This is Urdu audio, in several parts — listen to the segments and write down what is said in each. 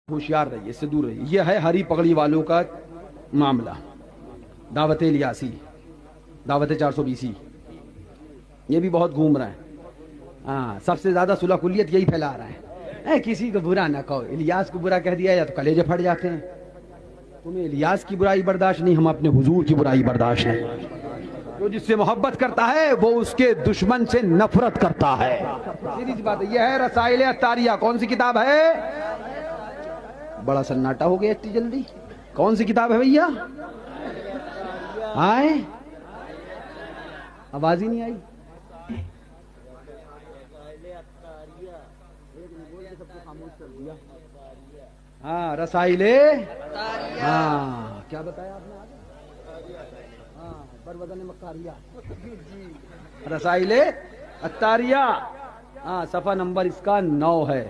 ہوشیار رہیے، اس سے دور رہیے۔ یہ ہے ہری پگڑی والوں کا معاملہ، دعوت الیاسی، دعوت 420، یہ بھی بہت گھوم رہا ہے۔ ہاں، سب سے زیادہ صلح کلیت یہی پھیلا رہا ہے۔ کسی کو برا نہ کہو، الیاس کو برا کہہ دیا یا تو کلیجے پھٹ جاتے ہیں۔ تمہیں الیاس کی برائی برداشت نہیں، ہم اپنے حضور کی برائی برداشت نہیں۔ جو جس سے محبت کرتا ہے وہ اس کے دشمن سے نفرت کرتا ہے، سیدھی سی بات ہے۔ یہ ہے رسائل عطاریہ، کون سی کتاب ہے؟ بڑا سناٹا ہو گیا اتنی جلدی، کون سی کتاب ہے بھیا؟ آئے آواز ہی نہیں آئی۔ ہاں، رسائل، ہاں کیا بتایا آپ نے آگے؟ ہاں، بروزن مکاریہ، رسائل عطاریہ، ہاں صفحہ نمبر اس کا 9 ہے۔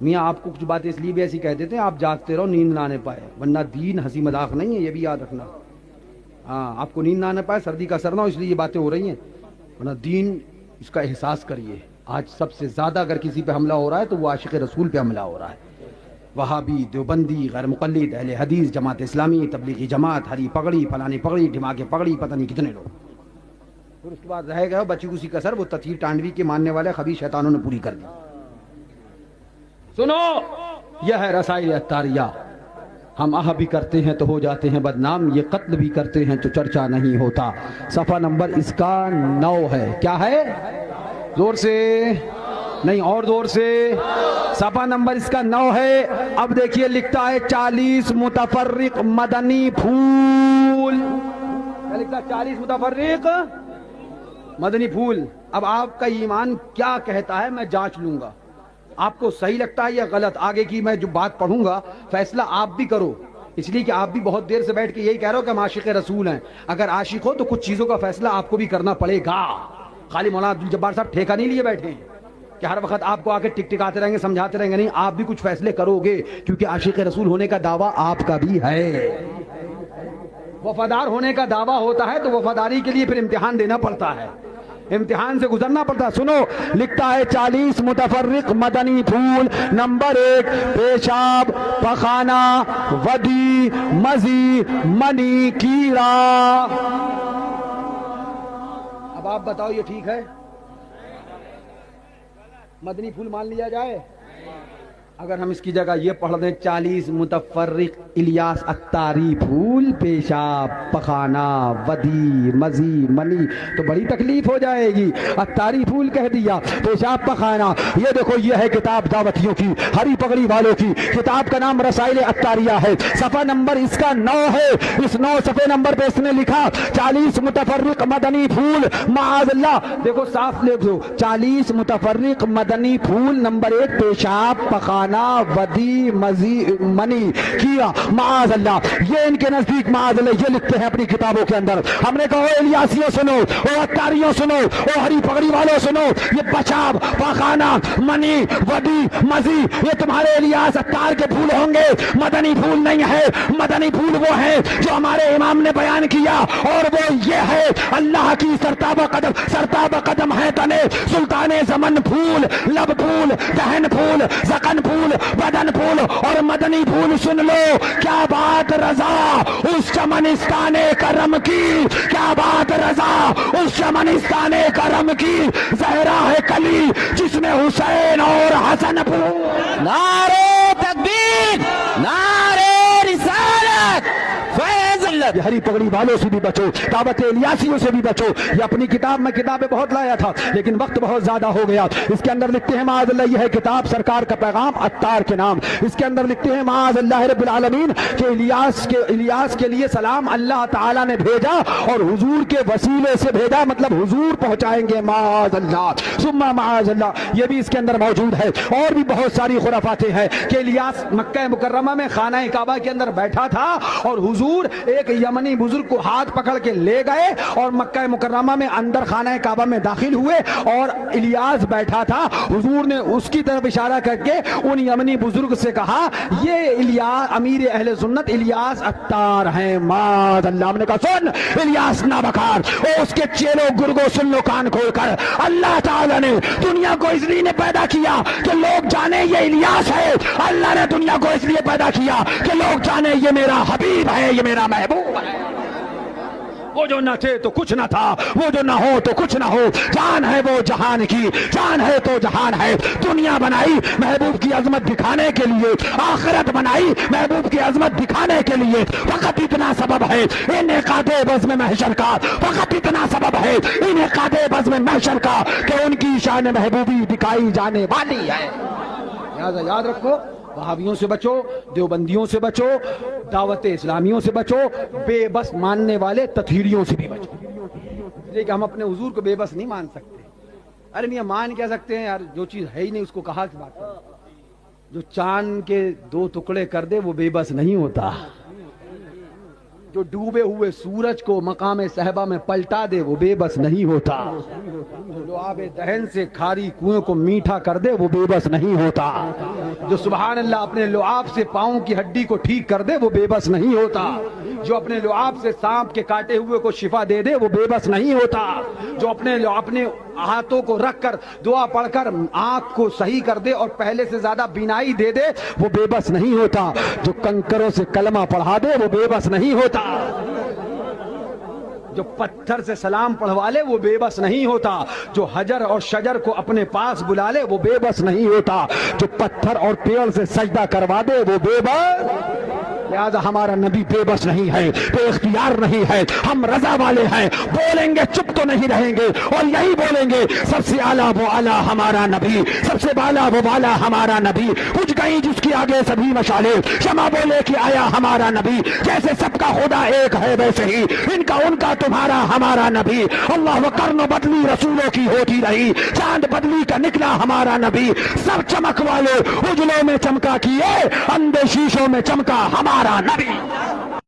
میاں آپ کو کچھ باتیں اس لیے بھی ایسی کہہ دیتے ہیں آپ جاگتے رہو، نیند نہ آنے پائے، ورنہ دین ہنسی مذاق نہیں ہے، یہ بھی یاد رکھنا۔ ہاں، آپ کو نیند نہ آنے پائے، سردی کا اثر نہ ہو، اس لیے یہ باتیں ہو رہی ہیں، ورنہ دین اس کا احساس کریے۔ آج سب سے زیادہ اگر کسی پہ حملہ ہو رہا ہے تو وہ عاشق رسول پہ حملہ ہو رہا ہے۔ وہابی، دیوبندی، غیر مقلد، اہل حدیث، جماعت اسلامی، تبلیغی جماعت، ہری پگڑی، فلانی پگڑی، ڈھماکے پگڑی، پتہ نہیں کتنے لوگ۔ پھر اس کے بعد رہ گئے بچی کسی کسر، وہ تطہیر ٹانڈوی کے ماننے والے خبیث شیطانوں نے پوری کر دی۔ سنو، یہ ہے رسائل عطاریہ۔ ہم آہ بھی کرتے ہیں تو ہو جاتے ہیں بدنام، یہ قتل بھی کرتے ہیں تو چرچا نہیں ہوتا۔ صفحہ نمبر اس کا 9 ہے۔ کیا ہے؟ زور سے نہیں، اور زور سے۔ صفحہ نمبر اس کا 9 ہے۔ اب دیکھیے لکھتا ہے 40 متفرق مدنی پھول۔ کیا لکھتا ہے؟ 40 متفرق مدنی پھول۔ اب آپ کا ایمان کیا کہتا ہے میں جانچ لوں گا، آپ کو صحیح لگتا ہے یا غلط۔ آگے کی میں جو بات پڑھوں گا فیصلہ آپ بھی کرو، اس لیے کہ آپ بھی بہت دیر سے بیٹھ کے یہی کہہ رہے ہو کہ ہم عاشق رسول ہیں۔ اگر عاشق ہو تو کچھ چیزوں کا فیصلہ آپ کو بھی کرنا پڑے گا۔ خالی مولانا عبدالجبار صاحب ٹھیکہ نہیں لیے بیٹھے ہیں کہ ہر وقت آپ کو آ کے ٹک ٹکاتے رہیں گے، سمجھاتے رہیں گے، نہیں، آپ بھی کچھ فیصلے کرو گے، کیونکہ عاشق رسول ہونے کا دعویٰ آپ کا بھی ہے۔ وفادار ہونے کا دعویٰ ہوتا ہے تو وفاداری کے لیے پھر امتحان دینا پڑتا ہے، امتحان سے گزرنا پڑتا ہے۔ سنو، لکھتا ہے 40 متفرق مدنی پھول۔ نمبر 1، پیشاب، پخانہ، ودی، مزی، منی، کیڑا۔ اب آپ بتاؤ یہ ٹھیک ہے؟ مدنی پھول مان لیا جائے؟ اگر ہم اس کی جگہ یہ پڑھ دیں 40 متفرق الیاس عطاری پھول، پیشاب، پخانہ، ودی، مزی، منی، تو بڑی تکلیف ہو جائے گی۔ عطاری پھول کہہ دیا، پیشاب، پخانہ۔ یہ دیکھو، یہ ہے کتاب دعوتیوں کی، ہری پگڑی والوں کی کتاب کا نام رسائل عطاریہ ہے۔ صفحہ نمبر اس کا 9 ہے۔ اس 9 صفحے نمبر پہ اس نے لکھا 40 متفرق مدنی پھول، معاذ اللہ۔ دیکھو صاف لکھ دو، 40 متفرق مدنی پھول۔ نمبر 1، پیشاب، پخانہ، ودی، مزی، منی، کیا، معاذ اللہ۔ یہ ان کے نزدیک معاذ اللہ یہ لکھتے ہیں اپنی کتابوں کے اندر۔ ہم نے کہا الیاسیوں سنو، او عطاریوں سنو، او ہری پگڑی والوں سنو، یہ پیشاب، پخانہ، منی، ودی، مزی، یہ تمہارے الیاس عطار کے پھول ہوں گے، مدنی پھول نہیں ہے۔ مدنی پھول وہ ہیں جو ہمارے امام نے بیان کیا، اور وہ یہ ہے اللہ کی سرتاب قدم ہے تنے سلطان زمن پھول، لب پھول، دہن پھول، زکن پھول، بدن پھول اور مدنی پھول۔ سن لو کیا بات رضا اس چمنستان کرم کی، کیا بات رضا اس چمنستان کرم کی، زہرا ہے کلی جس میں حسین اور حسن پھول۔ نعرہ تکبیر، نعرہ رسالت، فیض اللہ۔ یہ ہری پگڑی والوں سے بھی بچو، دعوت الیاسیوں سے بھی بچو۔ یہ اپنی کتاب میں کتابیں بہت لایا تھا لیکن وقت بہت زیادہ ہو گیا۔ اس کے اندر لکھتے ہیں معاذ اللہ، یہ ہے کتاب سرکار کا پیغام عطار کے نام۔ اس کے اندر لکھتے ہیں معاذ اللہ رب العالمین کہ الیاس کے لیے سلام اللہ تعالیٰ نے بھیجا اور حضور کے وسیلے سے بھیجا، مطلب حضور پہنچائیں گے، معاذ اللہ ثم معاذ اللہ۔ یہ بھی اس کے اندر موجود ہے۔ اور بھی بہت ساری خرافاتیں ہیں کہ الیاس مکہ مکرمہ میں خانہ کعبہ کے اندر بیٹھا تھا اور حضور ایک یمنی بزرگ کو ہاتھ پکڑ کے لے گئے اور مکہ مکرمہ میں اندر خانہ کعبہ میں داخل ہوئے اور الیاس بیٹھا تھا. حضور نے اس کی طرف اشارہ کر کے ان یمنی بزرگ سے کہا یہ الیاس امیر اہل سنت الیاس عطار ہیں. معاذ اللہ. ہم نے کہا سن الیاس نابکار اور اس کے چیلو گرگو سن لو کان کھول کر, اللہ تعالیٰ نے دنیا کو اس لیے پیدا کیا کہ لوگ جانے یہ الیاس ہے. اللہ نے دنیا کو اس لیے پیدا کیا کہ لوگ جانے یہ میرا حبیب ہے, یہ میرا محبوب ہے. وہ جو نہ تھے تو کچھ نہ تھا, وہ جو نہ ہو تو کچھ نہ ہو. جان ہے وہ جہان کی, جان ہے تو جہان ہے. دنیا بنائی محبوب کی عظمت دکھانے کے لیے, آخرت بنائی محبوب کی عظمت دکھانے کے لیے. فقط اتنا سبب ہے انعقاد بزم محشر کا, فقط اتنا سبب ہے انعقاد بزم محشر کا کہ ان کی شان محبوبی دکھائی جانے والی ہے. لہذا یاد رکھو, وہابیوں سے بچو, دیوبندیوں سے بچو, دعوت اسلامیوں سے بچو, بے بس ماننے والے تطہیریوں سے بھی بچو. اس لیے کہ ہم اپنے حضور کو بے بس نہیں مان سکتے. ارے میاں مان کیا سکتے ہیں یار, جو چیز ہے ہی نہیں اس کو کہا کی بات کریں. جو چاند کے 2 ٹکڑے کر دے وہ بے بس نہیں ہوتا. جو ڈوبے ہوئے سورج کو مقام صحبہ میں پلٹا دے وہ بے بس نہیں ہوتا. جو آب دہن سے کھاری کنویں کو میٹھا کر دے وہ بے بس نہیں ہوتا. جو سبحان اللہ اپنے لعاب سے پاؤں کی ہڈی کو ٹھیک کر دے وہ بے بس نہیں ہوتا. جو اپنے لعاب سے سانپ کے کاٹے ہوئے کو شفا دے دے وہ بے بس نہیں ہوتا. جو اپنے ہاتھوں کو رکھ کر دعا پڑھ کر آنکھ کو صحیح کر دے اور پہلے سے زیادہ بینائی دے دے وہ بے بس نہیں ہوتا. جو کنکروں سے کلمہ پڑھا دے وہ بے بس نہیں ہوتا. جو پتھر سے سلام پڑھوا لے وہ بے بس نہیں ہوتا. جو حجر اور شجر کو اپنے پاس بلا لے وہ بے بس نہیں ہوتا. جو پتھر اور پیڑ سے سجدہ کروا دے وہ بے بس. لہذا ہمارا نبی بے بس نہیں ہے, بے اختیار نہیں ہے. ہم رضا والے ہیں, بولیں گے چپ تو نہیں رہیں گے اور یہی بولیں گے سب سے اعلیٰ وہ اعلیٰ ہمارا نبی, سب سے بالا وہ بالا ہمارا نبی. کچھ گئی جس کی آگے سبھی مشالے, شمع بولے کہ آیا ہمارا نبی. جیسے سب کا خدا ایک ہے ویسے ہی ان کا ان کا تمہارا ہمارا نبی. اللہ کرن بدلی رسولوں کی ہوتی رہی, چاند بدلی کا نکلا ہمارا نبی. سب چمک والے اجلوں میں چمکا کیے, اندھے شیشوں میں چمکا ہمارا نبی.